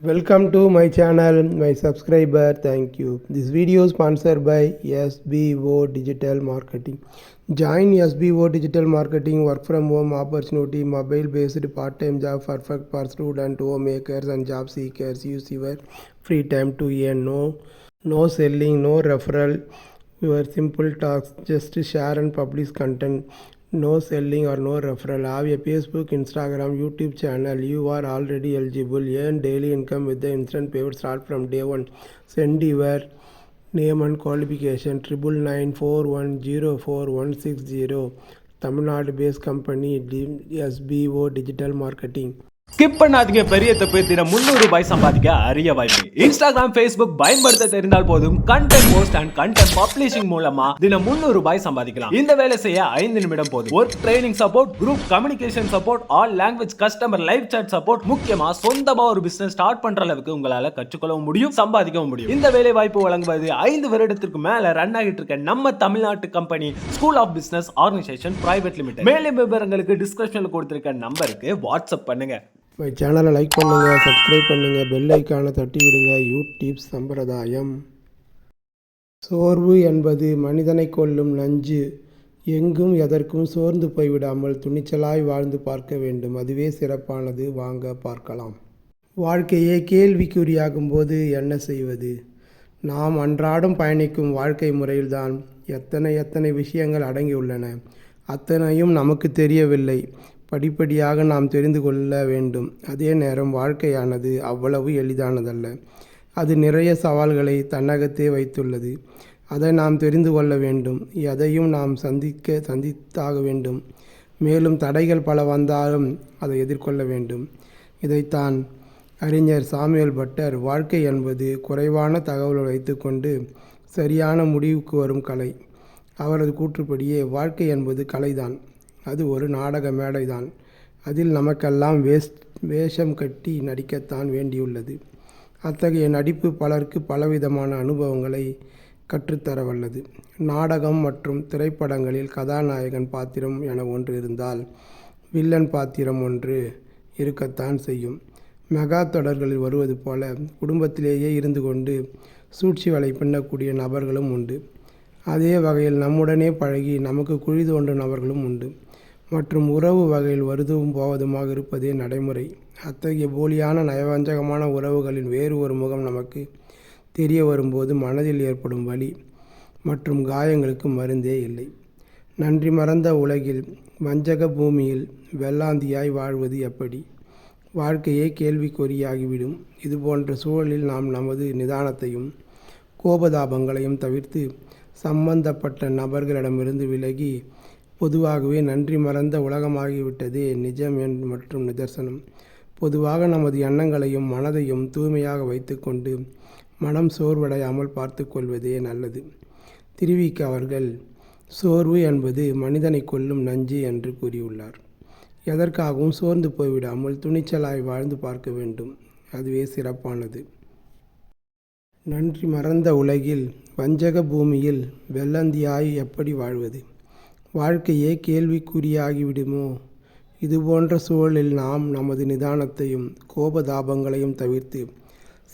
Welcome to my channel, my subscriber, thank you. This video is sponsored by SBO Digital Marketing. Join SBO Digital Marketing work from home opportunity, mobile based part-time job perfect for student, homemakers and job seekers. Use your free time to earn. No selling, no referral. Your simple tasks, just share and publish content. No selling or no referral. Have a Facebook, Instagram, YouTube channel. You are already eligible. Earn daily income with the instant payment. Start from day one. Send your name and qualification 9994104160. Tamil Nadu based company SBO Digital Marketing. Skip பண்ணாதீங்க. பெரிய தப்பு. தினம் 300 ரூபாய் சம்பாதிக்க அரிய வாய்ப்பு. Instagram, Facebook பயன்படுத்த தெரிந்தால் போதும் content post and content publishing மூலமா தினம் 300 ரூபாய் சம்பாதிக்கலாம். இந்த வேலை செய்ய 5 நிமிடம் போதும். Work training support, group communication support, all language customer live chat support, முக்கியமா சொந்தமா ஒரு பிசினஸ் ஸ்டார்ட் பண்ற அளவுக்கு உங்களால கற்றுக்கொள்ளவும் முடியும், சம்பாதிக்கவும் முடியும். இந்த வேலை வாய்ப்பு வழங்குவது 5 வருடத்திற்கு மேல ரன் ஆகிட்டு இருக்க நம்ம தமிழ்நாட்டு company school of business organisation private limited. மேலும் விவரங்களுக்கு டிஸ்கிரிப்ஷன்ல கொடுத்திருக்க நம்பருக்கு வாட்ஸ்அப் பண்ணுங்க. மை சேனலை லைக் பண்ணுங்கள், சப்ஸ்கிரைப் பண்ணுங்கள், பெல் ஐக்கானை தட்டி விடுங்க. யூடியூப் சம்பிரதாயம். சோர்வு என்பது மனிதனை கொல்லும் நஞ்சு. எங்கும் எதற்கும் சோர்ந்து போய்விடாமல் துணிச்சலாய் வாழ்ந்து பார்க்க வேண்டும். அதுவே சிறப்பானது. வாங்க பார்க்கலாம். வாழ்க்கையே கேள்விக்குறியாகும் போது என்ன செய்வது? நாம் அன்றாடம் பயணிக்கும் வாழ்க்கை முறையில்தான் எத்தனை விஷயங்கள் அடங்கியுள்ளன. அத்தனையும் நமக்கு தெரியவில்லை. படிப்படியாக நாம் தெரிந்து கொள்ள வேண்டும். அதே நேரம் வாழ்க்கையானது அவ்வளவு எளிதானதல்ல. அது நிறைய சவால்களை தன்னகத்தே வைத்துள்ளது. அதை நாம் தெரிந்து கொள்ள வேண்டும். எதையும் நாம் சந்தித்தாக வேண்டும். மேலும் தடைகள் பல வந்தாலும் அதை எதிர்கொள்ள வேண்டும். இதைத்தான் அறிஞர் சாமுவேல் பட்டர் வாழ்க்கை என்பது குறைவான தகவல்கள் வைத்துக்கொண்டு சரியான முடிவுக்கு வரும் கலை. அவரது கூற்றுப்படியே வாழ்க்கை என்பது கலைதான். அது ஒரு நாடக மேடைதான். அதில் நமக்கெல்லாம் வேஷம் கட்டி நடிக்கத்தான் வேண்டியுள்ளது. அத்தகைய நடிப்பு பலருக்கு பலவிதமான அனுபவங்களை கற்றுத்தர வல்லது. நாடகம் மற்றும் திரைப்படங்களில் கதாநாயகன் பாத்திரம் என ஒன்று இருந்தால் வில்லன் பாத்திரம் ஒன்று இருக்கத்தான் செய்யும். மெகா தொடர்களில் வருவது போல குடும்பத்திலேயே இருந்து கொண்டு சூழ்ச்சி வலை பின்னக்கூடிய நபர்களும் உண்டு. அதே வகையில் நம்முடனே பழகி நமக்கு குழி தோன்றும் நபர்களும் உண்டு. மற்றும் உறவு வகையில் வருதும் போவதுமாக இருப்பதே நடைமுறை. அத்தகைய போலியான நயவஞ்சகமான உறவுகளின் வேறு ஒரு முகம் நமக்கு தெரிய வரும்போது மனதில் ஏற்படும் வலி மற்றும் காயங்களுக்கு மருந்தே இல்லை. நன்றி மறந்த உலகில், வஞ்சக பூமியில் வெள்ளாந்தியாய் வாழ்வது எப்படி? வாழ்க்கையே கேள்விக்குறியாகிவிடும். இதுபோன்ற சூழலில் நாம் நமது நிதானத்தையும் கோபதாபங்களையும் தவிர்த்து சம்பந்தப்பட்ட நபர்களிடமிருந்து விலகி, பொதுவாகவே நன்றி மறந்த உலகமாகிவிட்டதே நிஜம் மற்றும் நிதர்சனம். பொதுவாக நமது எண்ணங்களையும் மனதையும் தூய்மையாக வைத்துக்கொண்டு மனம் சோர்வடையாமல் பார்த்து கொள்வதே நல்லது. திருவிக அவர்கள் சோர்வு என்பது மனிதனை கொல்லும் நஞ்சு என்று கூறியுள்ளார். எதற்காகவும் சோர்ந்து போய்விடாமல் துணிச்சலாய் வாழ்ந்து பார்க்க வேண்டும். அதுவே சிறப்பானது. நன்றி மறந்த உலகில், வஞ்சக பூமியில் வெள்ளந்தியாய் எப்படி வாழ்வது? வாழ்க்கையே கேள்விக்குறியாகிவிடுமோ? இதுபோன்ற சூழலில் நாம் நமது நிதானத்தையும் கோபதாபங்களையும் தவிர்த்து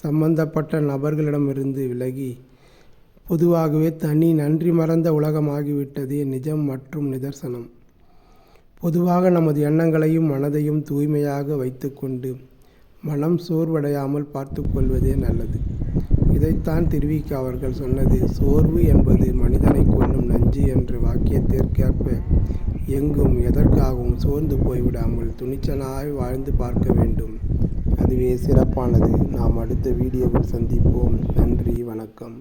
சம்பந்தப்பட்ட நபர்களிடமிருந்து விலகி, பொதுவாகவே நன்றி மறந்த உலகமாகிவிட்டதே நிஜம் மற்றும் நிதர்சனம். பொதுவாக நமது எண்ணங்களையும் மனதையும் தூய்மையாக வைத்துக்கொண்டு மனம் சோர்வடையாமல் பார்த்து கொள்வதே நல்லது. இதைத்தான் திருவிக அவர்கள் சொன்னது. சோர்வு என்பது மனிதனை கொல்லும் நஞ்சு என்ற வாக்கியத்திற்கேற்ப எங்கும் எதற்காகவும் சோர்ந்து போய்விடாமல் துணிச்சலாய் வாழ்ந்து பார்க்க வேண்டும். அதுவே சிறப்பானது. நாம் அடுத்த வீடியோவில் சந்திப்போம். நன்றி, வணக்கம்.